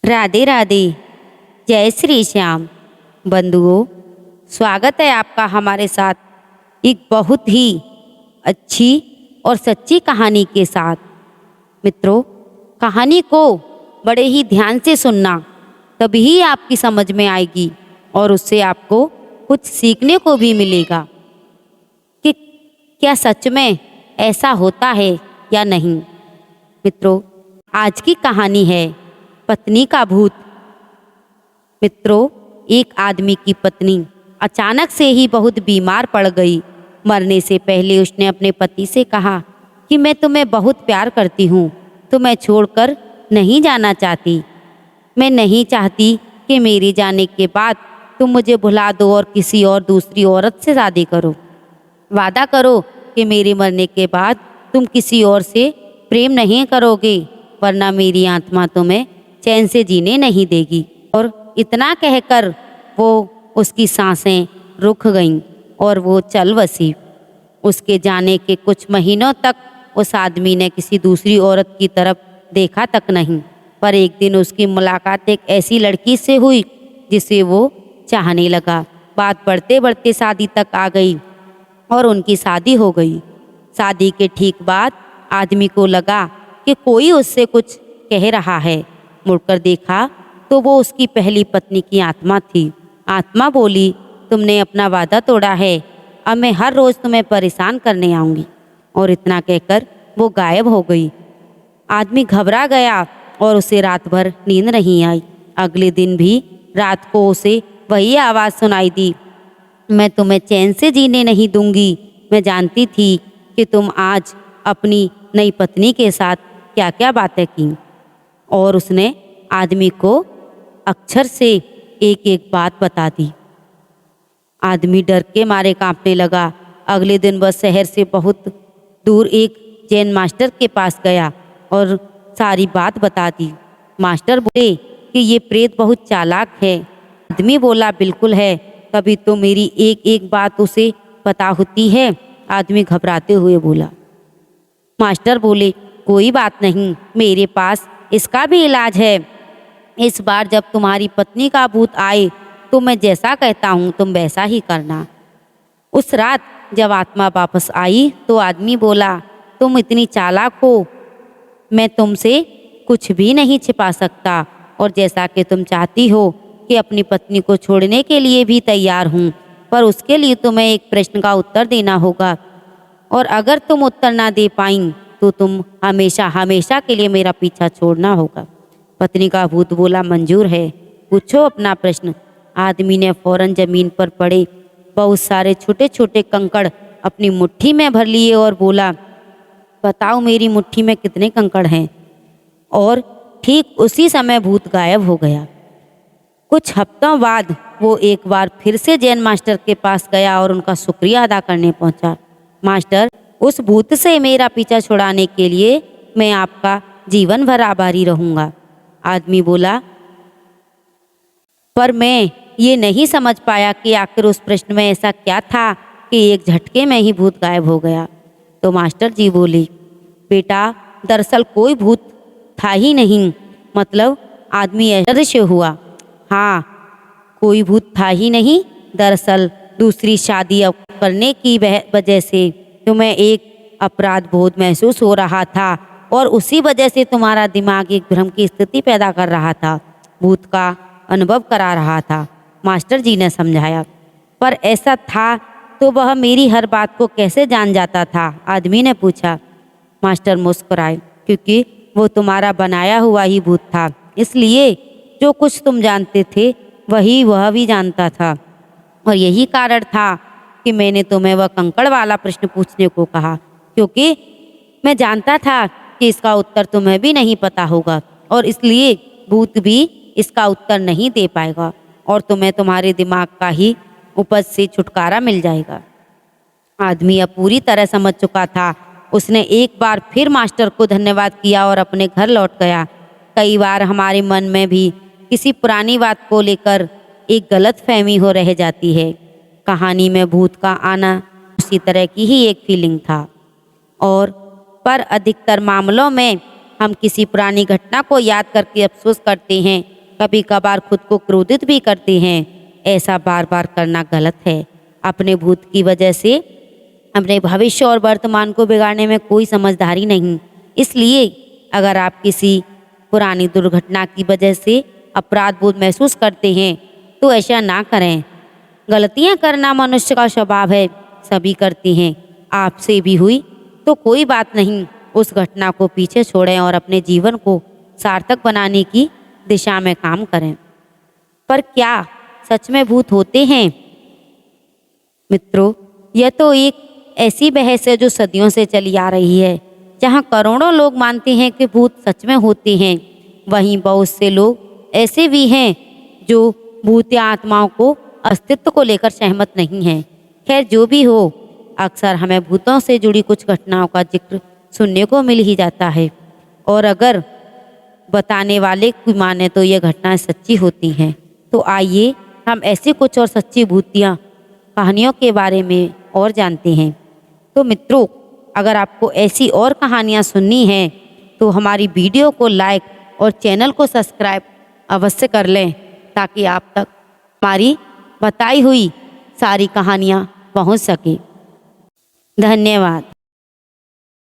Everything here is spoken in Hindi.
राधे राधे। जय श्री श्याम। बंधुओं, स्वागत है आपका हमारे साथ एक बहुत ही अच्छी और सच्ची कहानी के साथ। मित्रों, कहानी को बड़े ही ध्यान से सुनना, तभी आपकी समझ में आएगी और उससे आपको कुछ सीखने को भी मिलेगा कि क्या सच में ऐसा होता है या नहीं। मित्रों, आज की कहानी है पत्नी का भूत। मित्रों, एक आदमी की पत्नी अचानक से ही बहुत बीमार पड़ गई। मरने से पहले उसने अपने पति से कहा कि मैं तुम्हें बहुत प्यार करती हूँ, तुम्हें छोड़कर नहीं जाना चाहती। मैं नहीं चाहती कि मेरे जाने के बाद तुम मुझे भुला दो और किसी और दूसरी औरत से शादी करो। वादा करो कि मेरे मरने के बाद तुम किसी और से प्रेम नहीं करोगे, वरना मेरी आत्मा तुम्हें चैन से जीने नहीं देगी। और इतना कहकर वो उसकी सांसें रुक गईं और वो चल बसी। उसके जाने के कुछ महीनों तक उस आदमी ने किसी दूसरी औरत की तरफ देखा तक नहीं, पर एक दिन उसकी मुलाकात एक ऐसी लड़की से हुई जिसे वो चाहने लगा। बात बढ़ते बढ़ते शादी तक आ गई और उनकी शादी हो गई। शादी के ठीक बाद आदमी को लगा कि कोई उससे कुछ कह रहा है। मुड़कर देखा तो वो उसकी पहली पत्नी की आत्मा थी। आत्मा बोली, तुमने अपना वादा तोड़ा है, अब मैं हर रोज़ तुम्हें परेशान करने आऊँगी। और इतना कहकर वो गायब हो गई। आदमी घबरा गया और उसे रात भर नींद नहीं आई। अगले दिन भी रात को उसे वही आवाज़ सुनाई दी, मैं तुम्हें चैन से जीने नहीं दूंगी। मैं जानती थी कि तुम आज अपनी नई पत्नी के साथ क्या क्या बातें की। और उसने आदमी को अक्षर से एक एक बात बता दी। आदमी डर के मारे कांपने लगा। अगले दिन वह शहर से बहुत दूर एक जैन मास्टर के पास गया और सारी बात बता दी। मास्टर बोले कि ये प्रेत बहुत चालाक है। आदमी बोला, बिल्कुल है, कभी तो मेरी एक एक बात उसे पता होती है। आदमी घबराते हुए बोला। मास्टर बोले, कोई बात नहीं, मेरे पास इसका भी इलाज है। इस बार जब तुम्हारी पत्नी का भूत आए तो मैं जैसा कहता हूँ तुम वैसा ही करना। उस रात जब आत्मा वापस आई तो आदमी बोला, तुम इतनी चालाक हो, मैं तुमसे कुछ भी नहीं छिपा सकता और जैसा कि तुम चाहती हो कि अपनी पत्नी को छोड़ने के लिए भी तैयार हूँ, पर उसके लिए तुम्हें एक प्रश्न का उत्तर देना होगा और अगर तुम उत्तर ना दे पाई तो तुम हमेशा हमेशा के लिए मेरा पीछा छोड़ना होगा। पत्नी का भूत बोला, मंजूर है, पूछो अपना प्रश्न। आदमी ने फौरन जमीन पर पड़े बहुत सारे छोटे छोटे कंकड़ अपनी मुट्ठी में भर लिए और बोला, बताओ मेरी मुट्ठी में कितने कंकड़ हैं। और ठीक उसी समय भूत गायब हो गया। कुछ हफ्तों बाद वो एक बार फिर से जैन मास्टर के पास गया और उनका शुक्रिया अदा करने पहुंचा। मास्टर, उस भूत से मेरा पीछा छुड़ाने के लिए मैं आपका जीवन भर आभारी रहूंगा। आदमी बोला, पर मैं ये नहीं समझ पाया कि आखिर उस प्रश्न में ऐसा क्या था कि एक झटके में ही भूत गायब हो गया। तो मास्टर जी बोली, बेटा, दरअसल कोई भूत था ही नहीं, मतलब आदमी अदृश्य हुआ। हाँ, कोई भूत था ही नहीं, दरअसल दूसरी शादी करने की वजह से तुम्हें एक अपराध बोध महसूस हो रहा था और उसी वजह से तुम्हारा दिमाग एक भ्रम की स्थिति पैदा कर रहा था, भूत का अनुभव करा रहा था। मास्टर जी ने समझाया। पर ऐसा था तो वह मेरी हर बात को कैसे जान जाता था? आदमी ने पूछा। मास्टर मुस्कुराए, क्योंकि वो तुम्हारा बनाया हुआ ही भूत था, इसलिए जो कुछ तुम जानते थे वही वह भी जानता था। और यही कारण था कि मैंने तुम्हें वह कंकड़ वाला प्रश्न पूछने को कहा, क्योंकि मैं जानता था कि इसका उत्तर तुम्हें भी नहीं पता होगा और इसलिए भूत भी इसका उत्तर नहीं दे पाएगा और तुम्हें तुम्हारे दिमाग का ही उपज से छुटकारा मिल जाएगा। आदमी अब पूरी तरह समझ चुका था। उसने एक बार फिर मास्टर को धन्यवाद किया और अपने घर लौट गया। कई बार हमारे मन में भी किसी पुरानी बात को लेकर एक गलत फहमी हो रह जाती है। कहानी में भूत का आना उसी तरह की ही एक फीलिंग था, और पर अधिकतर मामलों में हम किसी पुरानी घटना को याद करके अफसोस करते हैं कभी कभार खुद को क्रोधित भी करते हैं। ऐसा बार बार करना गलत है। अपने भूत की वजह से अपने भविष्य और वर्तमान को बिगाड़ने में कोई समझदारी नहीं। इसलिए अगर आप किसी पुरानी दुर्घटना की वजह से अपराध बोध महसूस करते हैं तो ऐसा ना करें। गलतियां करना मनुष्य का स्वभाव है, सभी करते हैं। आपसे भी हुई तो कोई बात नहीं, उस घटना को पीछे छोड़ें और अपने जीवन को सार्थक बनाने की दिशा में काम करें। पर क्या सच में भूत होते हैं? मित्रों, यह तो एक ऐसी बहस है जो सदियों से चली आ रही है। जहां करोड़ों लोग मानते हैं कि भूत सच में होते हैं, वहीं बहुत से लोग ऐसे भी हैं जो भूत या आत्माओं को अस्तित्व को लेकर सहमत नहीं हैं। खैर, जो भी हो, अक्सर हमें भूतों से जुड़ी कुछ घटनाओं का जिक्र सुनने को मिल ही जाता है, और अगर बताने वाले की माने तो ये घटनाएं सच्ची होती हैं। तो आइए हम ऐसी कुछ और सच्ची भूतिया कहानियों के बारे में और जानते हैं। तो मित्रों, अगर आपको ऐसी और कहानियां सुननी हैं तो हमारी वीडियो को लाइक और चैनल को सब्सक्राइब अवश्य कर लें, ताकि आप तक हमारी बताई हुई सारी कहानियां पहुंच सके। धन्यवाद।